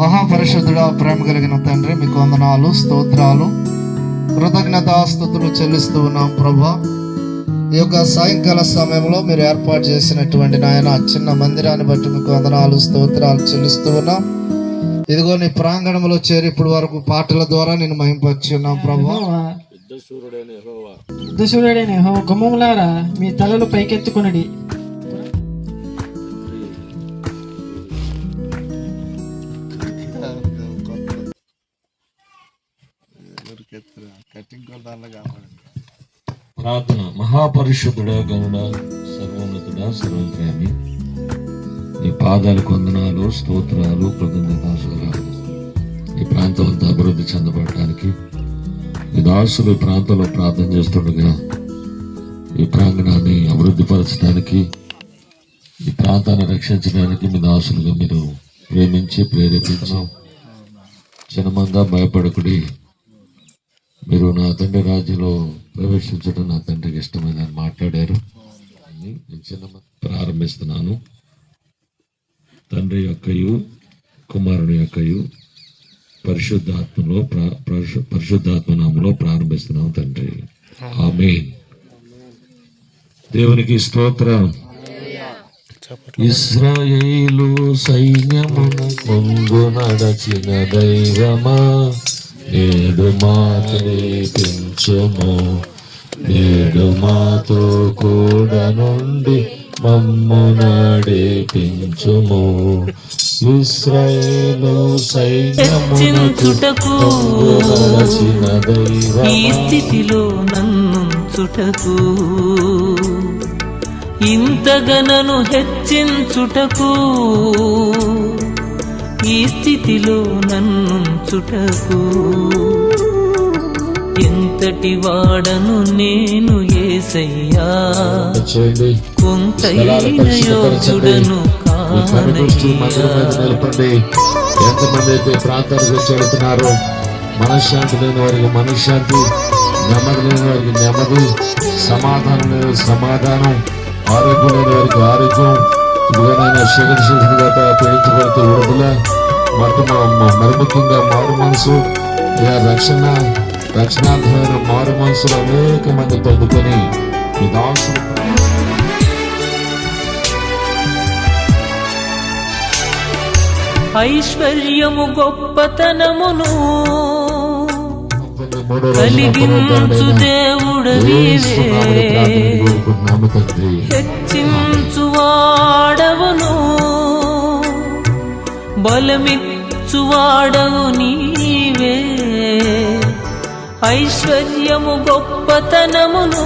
మహాపరిశుద్ధుడా, ప్రేమ కలిగిన తండ్రి, మీకు వందనాలు, స్తోత్రాలు, కృతజ్ఞతాస్తుతులు చెల్లిస్తూ ఉన్నాం ప్రభా. ఈ యొక్క సాయంకాల సమయంలో మీరు ఏర్పాటు చేసినటువంటి నాయన చిన్న మందిరాన్ని బట్టి మీకు వందనాలు, స్తోత్రాలు చెల్లిస్తూ ఉన్నాం. ఇదిగో నీ ప్రాంగణంలో చేరి ఇప్పుడు వరకు పాటల ద్వారా నేను మహింపరిచి ఉన్నాం ప్రభా. యుద్ధశూరుడైన యెహోవా, గుమ్మములారా మీ తలలు పైకెత్తుకొనుడి. ప్రార్థన. మహాపరిశుద్ధుడా, గనుడ, సర్వోన్నతుడా, సర్వప్రేమి, నీ పాదాలకు వందనాలు, స్తోత్రాలు, కృతజ్ఞతాస్తుతులు. ఈ ప్రాంతం అంతా అభివృద్ధి చెందబడటానికి ఈ దాసులు ఈ ప్రాంతంలో ప్రార్థన చేస్తుండగా ఈ ప్రాంగణాన్ని అభివృద్ధి పరచడానికి, ఈ ప్రాంతాన్ని రక్షించడానికి మీ దాసులుగా మీరు ప్రేమించి ప్రేరేపించి జనమంతా భయపడకుడి, మీరు నా తండ్రి రాజ్యంలో ప్రవేశించడం నా తండ్రికి ఇష్టమైందని మాట్లాడారు. నేను చిన్న ప్రారంభిస్తున్నాను. తండ్రి యొక్కయు కుమారుని యొక్కయు పరిశుద్ధాత్మ నామములో ప్రారంభిస్తున్నాం తండ్రి. ఆమేన్. దేవునికి స్తోత్రం. ఇశ్రాయేలు సైన్యమును ముందు నడచిన దైవమా, నేడు మాతో పెంచుము, నేడు మాతో కూడా నుండి మమ్ము నడిపించుము. ఇశ్రాయేలు హెచ్చించుటకు ఈ స్థితిలో నన్నుంచుటకు, ఇంతగా నన్ను హెచ్చించుటకు ఈ స్థితిలో నన్నుంచుటకు, ఎంతటి వాడను నేను యేసయ్యా, కొంతైన యోగ్యుడను నిలపండి. ఎంతమంది అయితే ప్రాంతానికి వచ్చి వెళ్తున్నారో, మనశ్శాంతి లేని వారికి మనశ్శాంతి, నెమ్మది లేని వారికి నెమ్మది, సమాధానం లేని వారికి సమాధానం, ఆరోగ్యం లేని వారికి ఆరోగ్యం, ఇదిగోనైనా శీఘ్ర పీడించబడితే విడుదల, మరి ముఖ్యంగా మారు మనసు, రక్షణార్థమైన మారు మనసులు అనేక మంది పొందుకొని ఈ దాసులు ఐశ్వర్యము గొప్పతనమును కలిగించు దేవుడవీవే, హెచ్చించువాడవును, బలమిచ్చువాడవు నీవే. ఐశ్వర్యము గొప్పతనమును